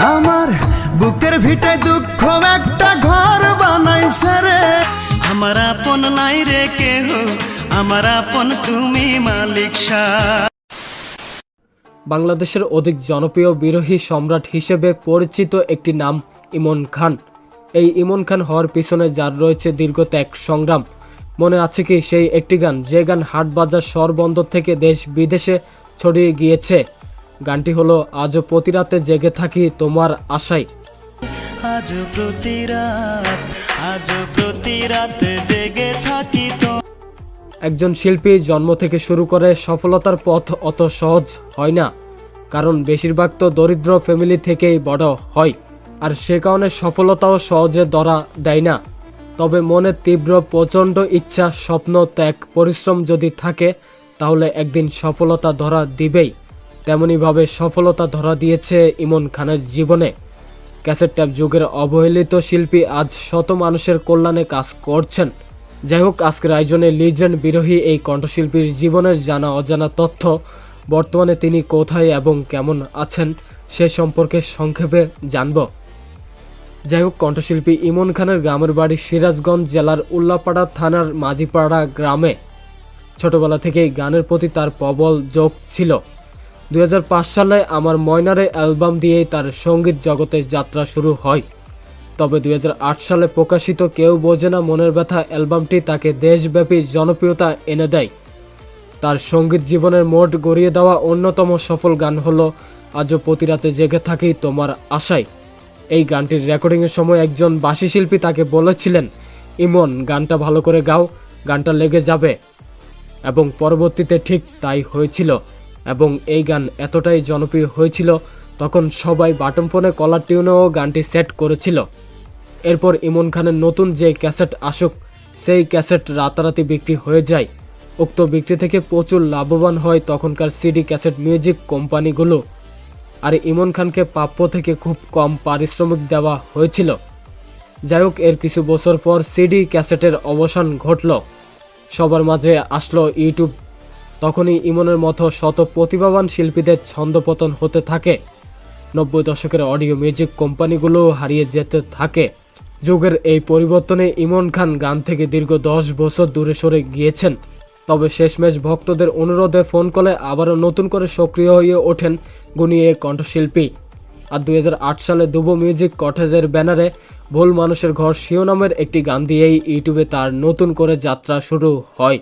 আমার বুকের ভিটায় দুঃখ একটা ঘর বানাইছে রে। আমার আপন নাই রে কেহ, আমার আপন তুমি মালিক শাহ। বাংলাদেশের অধিক জনপ্রিয় বিরোহী সম্রাট হিসেবে পরিচিত একটি নাম ইমন খান। এই ইমন খান হওয়ার পিছনে যার রয়েছে দীর্ঘ ত্যাগ সংগ্রাম। মনে আছে কি সেই একটি গান, যে গান হাটবাজার শহরবন্দর থেকে দেশ বিদেশে ছড়িয়ে গিয়েছে? গানটি হলো আজও প্রতি রাতে জেগে থাকি তোমার আশায়। আজ প্রতি রাত জেগে থাকি তো। একজন শিল্পী জন্ম থেকে শুরু করে সফলতার পথ অত সহজ হয় না, কারণ বেশিরভাগ তো দরিদ্র ফ্যামিলি থেকেই বড় হয়, আর সে কারণে সফলতাও সহজে ধরা দেয় না। তবে মনে তীব্র প্রচণ্ড ইচ্ছা, স্বপ্ন, ত্যাগ, পরিশ্রম যদি থাকে তাহলে একদিন সফলতা ধরা দিবেই। তেমনইভাবে সফলতা ধরা দিয়েছে ইমন খানের জীবনে। ক্যাসেট ট্যাপ যুগের অবহেলিত শিল্পী আজ শত মানুষের কল্যাণে কাজ করছেন। যাই হোক, আজকের আয়োজনে লিজেন্ড বিরোহী এই কণ্ঠশিল্পীর জীবনের জানা অজানা তথ্য, বর্তমানে তিনি কোথায় এবং কেমন আছেন সে সম্পর্কে সংক্ষেপে জানব। যাই হোক, কণ্ঠশিল্পী ইমন খানের গ্রামের বাড়ি সিরাজগঞ্জ জেলার উল্লাপাড়া থানার মাঝিপাড়া গ্রামে। ছোটবেলা থেকেই গানের প্রতি তার প্রবল ঝোঁক ছিল। 2005 সালে আমার ময়নারে অ্যালবাম দিয়েই তার সঙ্গীত জগতের যাত্রা শুরু হয়। তবে 2008 সালে প্রকাশিত কেউ বোঝে না মনের ব্যথা অ্যালবামটি তাকে দেশব্যাপী জনপ্রিয়তা এনে দেয়। তার সঙ্গীত জীবনের মোড় গড়িয়ে দেওয়া অন্যতম সফল গান হলো আজও প্রতি রাতে জেগে থাকি তোমার আশায়। এই গানটির রেকর্ডিংয়ের সময় একজন বাঁশি শিল্পী তাকে বলেছিলেন, ইমন, গানটা ভালো করে গাও, গানটা লেগে যাবে। এবং পরবর্তীতে ঠিক তাই হয়েছিল। এবং এই গান এতটাই জনপ্রিয় হয়েছিল, তখন সবাই বাটন ফোনে কলার টিউনেও গানটি সেট করেছিল। এরপর ইমন খানের নতুন যে ক্যাসেট আসুক, সেই ক্যাসেট রাতারাতি বিক্রি হয়ে যায়। উক্ত বিক্রি থেকে প্রচুর লাভবান হয় তখনকার সিডি ক্যাসেট মিউজিক কোম্পানিগুলো। আর ইমন খানকে প্রাপ্য থেকে খুব কম পারিশ্রমিক দেওয়া হয়েছিল। যাই হোক, এর কিছু বছর পর সিডি ক্যাসেটের অবসান ঘটল। সবার মাঝে আসলো ইউটিউব। তখনই ইমনের মতো শত প্রতিভাবান শিল্পীদের ছন্দপতন হতে থাকে। 90 দশকের অডিও মিউজিক কোম্পানিগুলো হারিয়ে যেতে থাকে। যুগের এই পরিবর্তনে ইমন খান গান থেকে দীর্ঘ 10 বছর দূরে সরে গিয়েছেন। তবে শেষমেশ ভক্তদের অনুরোধে ফোন কলে আবারও নতুন করে সক্রিয় হয়ে ওঠেন গুণী এ কণ্ঠশিল্পী। আর 2008 সালে দুবো মিউজিক কটেজের ব্যানারে ভুল মানুষের ঘর শিরোনামের একটি গান দিয়েই ইউটিউবে তার নতুন করে যাত্রা শুরু হয়।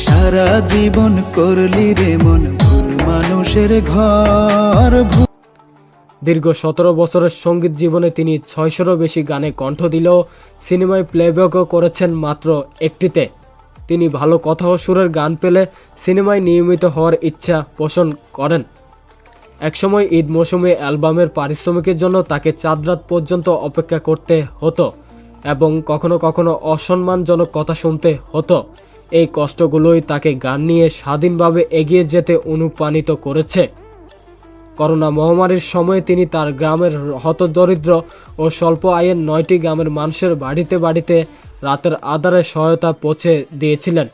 সারা জীবন করলি রে মন ভুল মানুষের ঘর। দীর্ঘ 17 বছরের সঙ্গীত জীবনে তিনি 600-এরও বেশি গানে কণ্ঠ দিলেও সিনেমায় প্লেব্যাকও করেছেন মাত্র একটিতে। তিনি ভালো কথা ও সুরের গান পেলে সিনেমায় নিয়মিত হওয়ার ইচ্ছা পোষণ করেন। একসময় ঈদ মৌসুমে অ্যালবামের পারিশ্রমিকের জন্য তাকে চাঁদরাত পর্যন্ত অপেক্ষা করতে হতো এবং কখনো কখনো অসম্মানজনক কথা শুনতে হতো। এই কষ্টগুলোই তাকে গান নিয়ে স্বাধীনভাবে এগিয়ে যেতে অনুপ্রাণিত করেছে। করোনা মহামারীর সময়ে তিনি তার গ্রামের হতদরিদ্র ও স্বল্প আয়ের 9টি গ্রামের মানুষের বাড়িতে বাড়িতে রাতের আঁধারে সহায়তা পৌঁছে দিয়েছিলেন।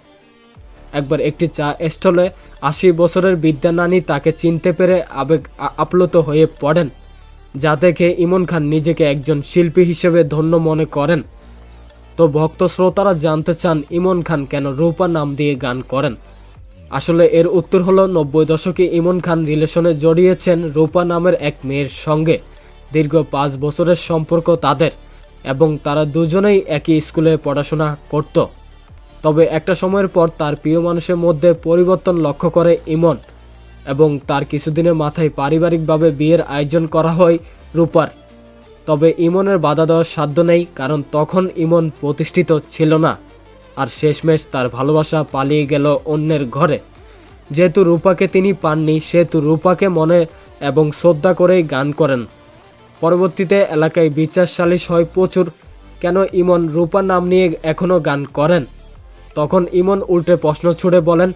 একবার একটি চা স্টলে 80 বছরের বিদ্যা নানি তাকে চিনতে পেরে আবেগ আপ্লুত হয়ে পড়েন, যা দেখে ইমন খান নিজেকে একজন শিল্পী হিসেবে ধন্য মনে করেন। তো ভক্ত শ্রোতারা জানতে চান ইমন খান কেন রূপা নাম দিয়ে গান করেন। আসলে এর উত্তর হলো 90 দশকে ইমন খান রিলেশনে জড়িয়েছেন রূপা নামের এক মেয়ের সঙ্গে। দীর্ঘ 5 বছরের সম্পর্ক তাদের এবং তারা দুজনেই একই স্কুলে পড়াশোনা করত। তবে একটা সময়ের পর তার প্রিয় মানুষের মধ্যে পরিবর্তন লক্ষ্য করে ইমন এবং তার কিছুদিনের মাথায় পারিবারিকভাবে বিয়ের আয়োজন করা হয় রূপার। তবে ইমনের বাধা দেওয়ার সাধ্য নেই, কারণ তখন ইমন প্রতিষ্ঠিত ছিল না। আর শেষমেশ তার ভালোবাসা পালিয়ে গেল অন্যের ঘরে। যেহেতু রূপাকে তিনি পাননি, সেহেতু রূপাকে মনে এবং শ্রদ্ধা করেই গান করেন। পরবর্তীতে এলাকায় বিচার সালিশ হয় প্রচুর, কেন ইমন রূপা নাম নিয়ে এখনও গান করেন। তখন ইমন উল্টে প্রশ্ন ছুড়ে বলেন,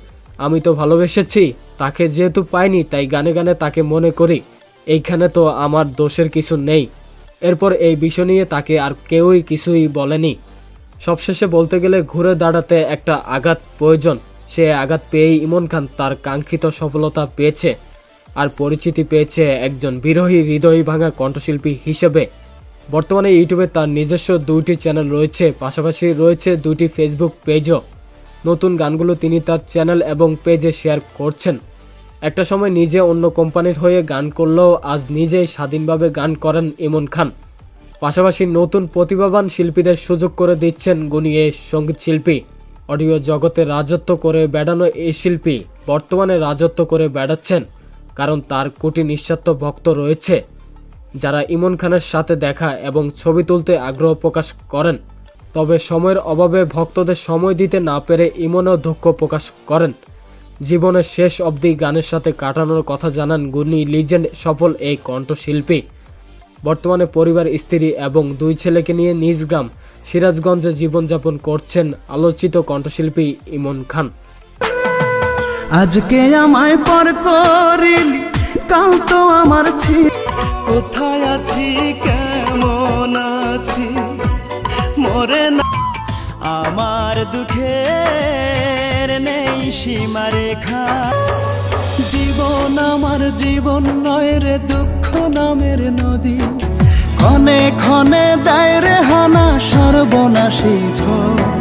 আমি তো ভালোবেসেছি, তাকে যেহেতু পাইনি তাই গানে গানে তাকে মনে করি, এইখানে তো আমার দোষের কিছু নেই। এরপর এই বিষয় নিয়ে তাকে আর কেউই কিছুই বলেনি। সবশেষে বলতে গেলে ঘুরে দাঁড়াতে একটা আঘাত প্রয়োজন। সে আঘাত পেয়েই ইমন খান তার কাঙ্ক্ষিত সফলতা পেয়েছে। আর পরিচিতি পেয়েছে একজন বিরহী হৃদয় ভাঙা কণ্ঠশিল্পী হিসেবে। বর্তমানে ইউটিউবে তার নিজস্ব 2টি চ্যানেল রয়েছে, পাশাপাশি রয়েছে 2টি ফেসবুক পেজও। নতুন গানগুলো তিনি তার চ্যানেল এবং পেজে শেয়ার করছেন। একটা সময় নিজে অন্য কোম্পানির হয়ে গান করলেও আজ নিজেই স্বাধীনভাবে গান করেন ইমন খান। পাশাপাশি নতুন প্রতিভাবান শিল্পীদের সুযোগ করে দিচ্ছেন গুণী এই সঙ্গীত শিল্পী। অডিও জগতে রাজত্ব করে বেড়ানো এই শিল্পী বর্তমানে রাজত্ব করে বেড়াচ্ছেন, কারণ তার কোটি নিঃস্বার্থ ভক্ত রয়েছে যারা ইমন খানের সাথে দেখা এবং ছবি তুলতে আগ্রহ প্রকাশ করেন। তবে সময়ের অভাবে ভক্তদের সময় দিতে না পেরে ইমনও দুঃখ প্রকাশ করেন। জীবনের শেষ অবধি গানের সাথে কাটানোর কথা জানান গুণী লিজেন্ড সফল এই কণ্ঠশিল্পী। বর্তমানে পরিবার, স্ত্রী এবং 2 ছেলেকে নিয়ে নিজ গ্রাম সিরাজগঞ্জে জীবনযাপন করছেন আলোচিত কণ্ঠশিল্পী ইমন খান। আজকে আমায় পর করিলি, কাল তো আমার ছিল। কোথায় আছি, কেমন আছি, মরে না আমার দুঃখের নেই সীমারেখা। জীবন আমার জীবন নয় রে দুঃখ নামের নদী, ক্ষণে ক্ষণে দেয় রে হানা সর্বনাশী ঝড়।